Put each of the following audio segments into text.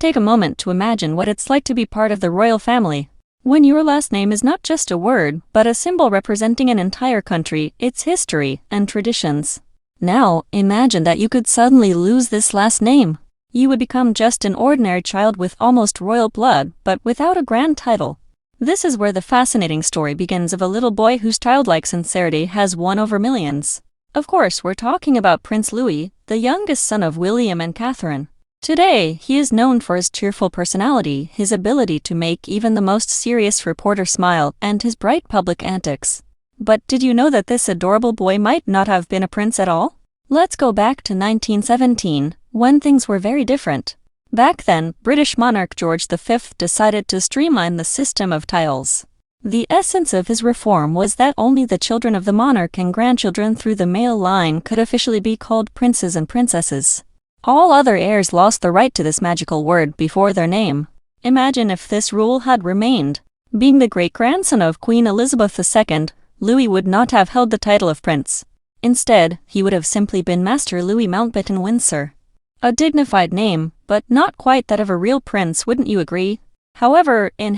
take a moment to imagine what it's like to be part of the royal family. When your last name is not just a word, but a symbol representing an entire country, its history, and traditions. Now, imagine that you could suddenly lose this last name. You would become just an ordinary child with almost royal blood, but without a grand title. This is where the fascinating story begins of a little boy whose childlike sincerity has won over millions. Of course, we're talking about Prince Louis, the youngest son of William and Catherine. Today, he is known for his cheerful personality, his ability to make even the most serious reporter smile, and his bright public antics. But did you know that this adorable boy might not have been a prince at all? Let's go back to 1917, when things were very different. Back then, British monarch George V decided to streamline the system of titles. The essence of his reform was that only the children of the monarch and grandchildren through the male line could officially be called princes and princesses. All other heirs lost the right to this magical word before their name. Imagine if this rule had remained. Being the great-grandson of Queen Elizabeth II, Louis would not have held the title of prince. Instead, he would have simply been Master Louis Mountbatten Windsor. A dignified name, but not quite that of a real prince, wouldn't you agree? However, in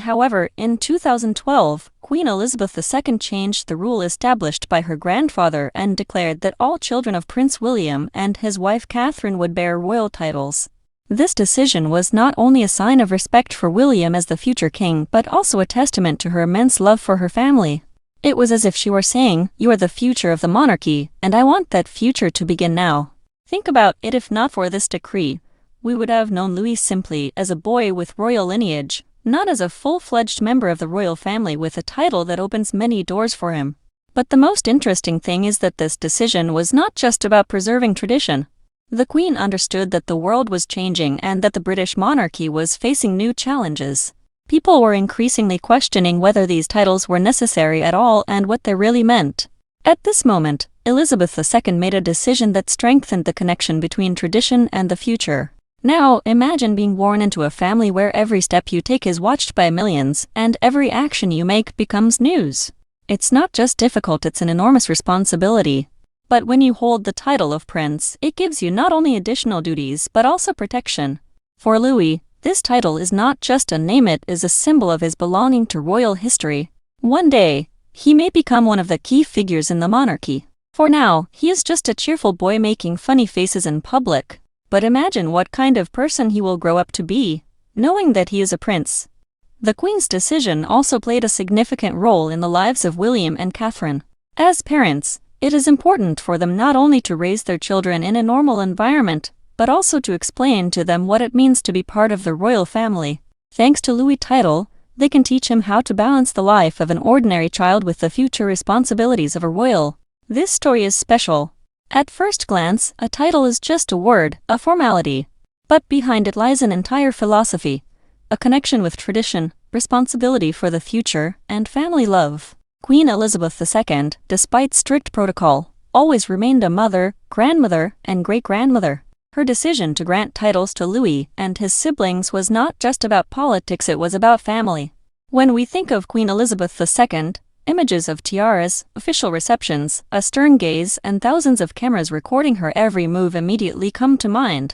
2012, Queen Elizabeth II changed the rule established by her grandfather and declared that all children of Prince William and his wife Catherine would bear royal titles. This decision was not only a sign of respect for William as the future king, but also a testament to her immense love for her family. It was as if she were saying, "You are the future of the monarchy, and I want that future to begin now." Think about it. If not for this decree, we would have known Louis simply as a boy with royal lineage, not as a full-fledged member of the royal family with a title that opens many doors for him. But the most interesting thing is that this decision was not just about preserving tradition. The Queen understood that the world was changing and that the British monarchy was facing new challenges. People were increasingly questioning whether these titles were necessary at all and what they really meant. At this moment, Elizabeth II made a decision that strengthened the connection between tradition and the future. Now, imagine being born into a family where every step you take is watched by millions, and every action you make becomes news. It's not just difficult, it's an enormous responsibility. But when you hold the title of prince, it gives you not only additional duties, but also protection. For Louis, this title is not just a name, it is a symbol of his belonging to royal history. One day, he may become one of the key figures in the monarchy. For now, he is just a cheerful boy making funny faces in public. But imagine what kind of person he will grow up to be, knowing that he is a prince. The Queen's decision also played a significant role in the lives of William and Catherine. As parents, it is important for them not only to raise their children in a normal environment, but also to explain to them what it means to be part of the royal family. Thanks to Louis' title, they can teach him how to balance the life of an ordinary child with the future responsibilities of a royal. This story is special. At first glance, a title is just a word, a formality. But behind it lies an entire philosophy, a connection with tradition, responsibility for the future, and family love. Queen Elizabeth II, despite strict protocol, always remained a mother, grandmother, and great-grandmother. Her decision to grant titles to Louis and his siblings was not just about politics, it was about family. When we think of Queen Elizabeth II, images of tiaras, official receptions, a stern gaze, and thousands of cameras recording her every move immediately come to mind.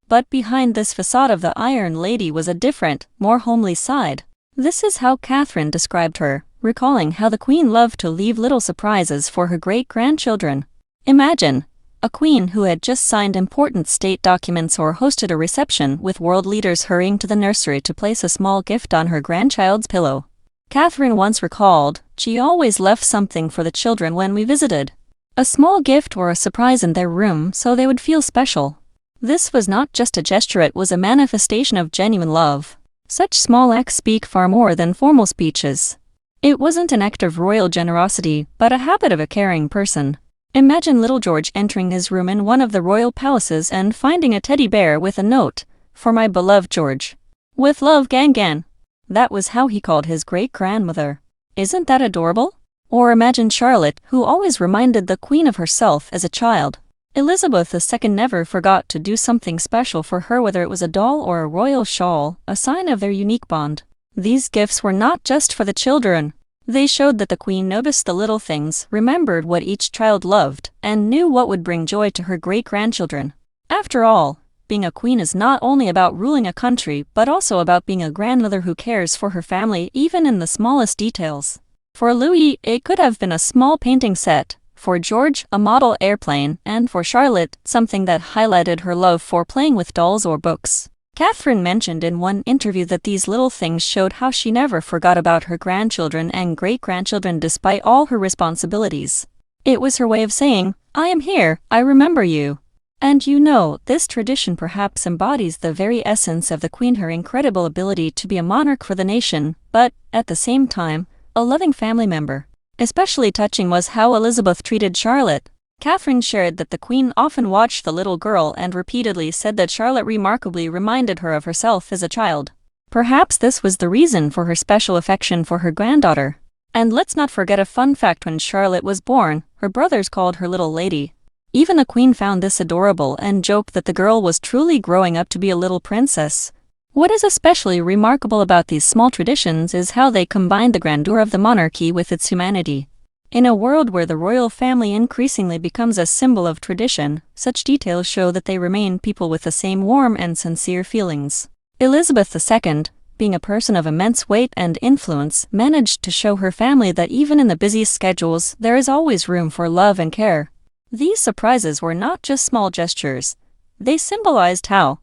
But behind this facade of the Iron Lady was a different, more homely side. This is how Catherine described her, recalling how the Queen loved to leave little surprises for her great-grandchildren. Imagine a queen who had just signed important state documents or hosted a reception with world leaders hurrying to the nursery to place a small gift on her grandchild's pillow. Catherine once recalled, "She always left something for the children when we visited. A small gift or a surprise in their room so they would feel special." This was not just a gesture, it was a manifestation of genuine love. Such small acts speak far more than formal speeches. It wasn't an act of royal generosity, but a habit of a caring person. Imagine little George entering his room in one of the royal palaces and finding a teddy bear with a note, "For my beloved George. With love, Gangan." That was how he called his great-grandmother. Isn't that adorable? Or imagine Charlotte, who always reminded the Queen of herself as a child. Elizabeth II never forgot to do something special for her, whether it was a doll or a royal shawl, a sign of their unique bond. These gifts were not just for the children. They showed that the Queen noticed the little things, remembered what each child loved, and knew what would bring joy to her great-grandchildren. After all, being a queen is not only about ruling a country but also about being a grandmother who cares for her family even in the smallest details. For Louis, it could have been a small painting set, for George, a model airplane, and for Charlotte, something that highlighted her love for playing with dolls or books. Catherine mentioned in one interview that these little things showed how she never forgot about her grandchildren and great-grandchildren despite all her responsibilities. It was her way of saying, "I am here, I remember you." And this tradition perhaps embodies the very essence of the Queen, her incredible ability to be a monarch for the nation, but, at the same time, a loving family member. Especially touching was how Elizabeth treated Charlotte. Catherine shared that the Queen often watched the little girl and repeatedly said that Charlotte remarkably reminded her of herself as a child. Perhaps this was the reason for her special affection for her granddaughter. And let's not forget a fun fact: when Charlotte was born, her brothers called her Little Lady. Even the Queen found this adorable and joked that the girl was truly growing up to be a little princess. What is especially remarkable about these small traditions is how they combine the grandeur of the monarchy with its humanity. In a world where the royal family increasingly becomes a symbol of tradition, such details show that they remain people with the same warm and sincere feelings. Elizabeth II, being a person of immense weight and influence, managed to show her family that even in the busiest schedules, there is always room for love and care. These surprises were not just small gestures. They symbolized how,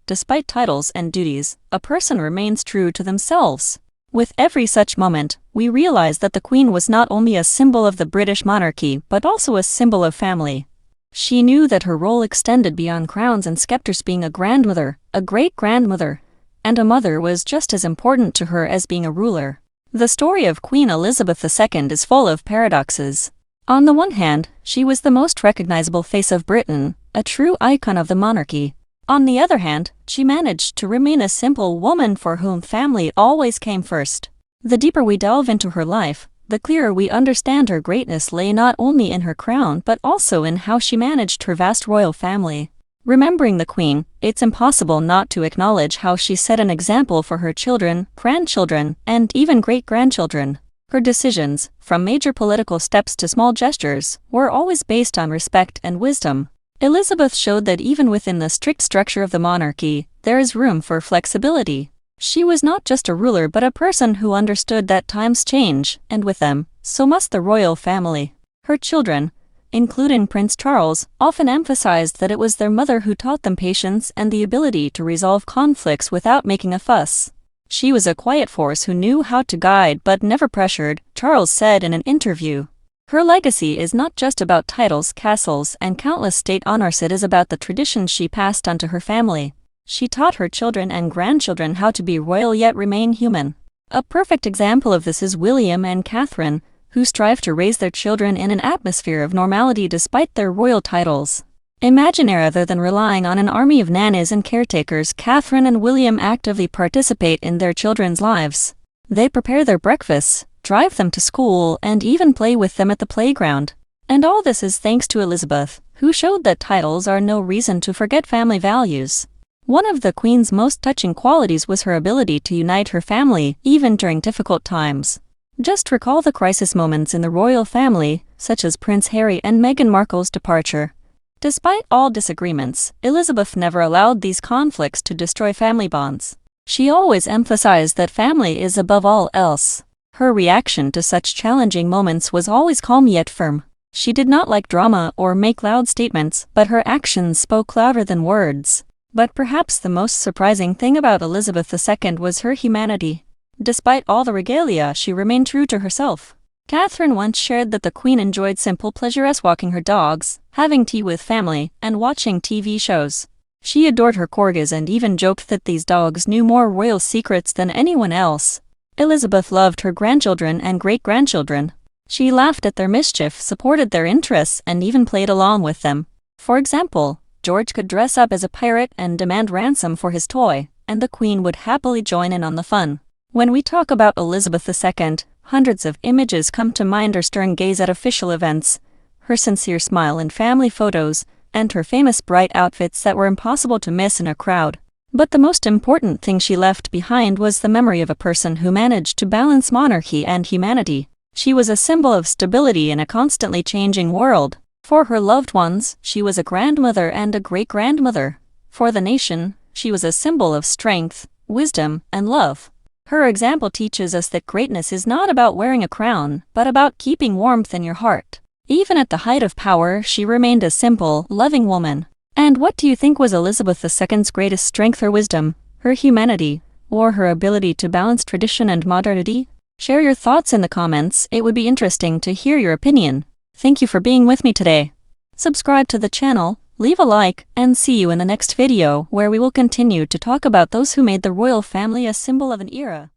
despite titles and duties, a person remains true to themselves. With every such moment, we realize that the Queen was not only a symbol of the British monarchy but also a symbol of family. She knew that her role extended beyond crowns and scepters. Being a grandmother, a great-grandmother, and a mother was just as important to her as being a ruler. The story of Queen Elizabeth II is full of paradoxes. On the one hand, she was the most recognizable face of Britain, a true icon of the monarchy. On the other hand, she managed to remain a simple woman for whom family always came first. The deeper we delve into her life, the clearer we understand her greatness lay not only in her crown but also in how she managed her vast royal family. Remembering the Queen, it's impossible not to acknowledge how she set an example for her children, grandchildren, and even great-grandchildren. Her decisions, from major political steps to small gestures, were always based on respect and wisdom. Elizabeth showed that even within the strict structure of the monarchy, there is room for flexibility. She was not just a ruler but a person who understood that times change, and with them, so must the royal family. Her children, including Prince Charles, often emphasized that it was their mother who taught them patience and the ability to resolve conflicts without making a fuss. She was a quiet force who knew how to guide but never pressured, Charles said in an interview. Her legacy is not just about titles, castles, and countless state honors. It is about the traditions she passed on to her family. She taught her children and grandchildren how to be royal yet remain human. A perfect example of this is William and Catherine, who strive to raise their children in an atmosphere of normality despite their royal titles. Imagine rather than relying on an army of nannies and caretakers, Catherine and William actively participate in their children's lives. They prepare their breakfasts, drive them to school, and even play with them at the playground. And all this is thanks to Elizabeth, who showed that titles are no reason to forget family values. One of the Queen's most touching qualities was her ability to unite her family, even during difficult times. Just recall the crisis moments in the royal family, such as Prince Harry and Meghan Markle's departure. Despite all disagreements, Elizabeth never allowed these conflicts to destroy family bonds. She always emphasized that family is above all else. Her reaction to such challenging moments was always calm yet firm. She did not like drama or make loud statements, but her actions spoke louder than words. But perhaps the most surprising thing about Elizabeth II was her humanity. Despite all the regalia, she remained true to herself. Catherine once shared that the Queen enjoyed simple pleasure as walking her dogs, having tea with family, and watching TV shows. She adored her corgis and even joked that these dogs knew more royal secrets than anyone else. Elizabeth loved her grandchildren and great-grandchildren. She laughed at their mischief, supported their interests, and even played along with them. For example, George could dress up as a pirate and demand ransom for his toy, and the Queen would happily join in on the fun. When we talk about Elizabeth II, hundreds of images come to mind: her stern gaze at official events, her sincere smile in family photos, and her famous bright outfits that were impossible to miss in a crowd. But the most important thing she left behind was the memory of a person who managed to balance monarchy and humanity. She was a symbol of stability in a constantly changing world. For her loved ones, she was a grandmother and a great-grandmother. For the nation, she was a symbol of strength, wisdom, and love. Her example teaches us that greatness is not about wearing a crown, but about keeping warmth in your heart. Even at the height of power, she remained a simple, loving woman. And what do you think was Elizabeth II's greatest strength or wisdom? Her humanity, or her ability to balance tradition and modernity? Share your thoughts in the comments, it would be interesting to hear your opinion. Thank you for being with me today. Subscribe to the channel, leave a like, and see you in the next video where we will continue to talk about those who made the royal family a symbol of an era.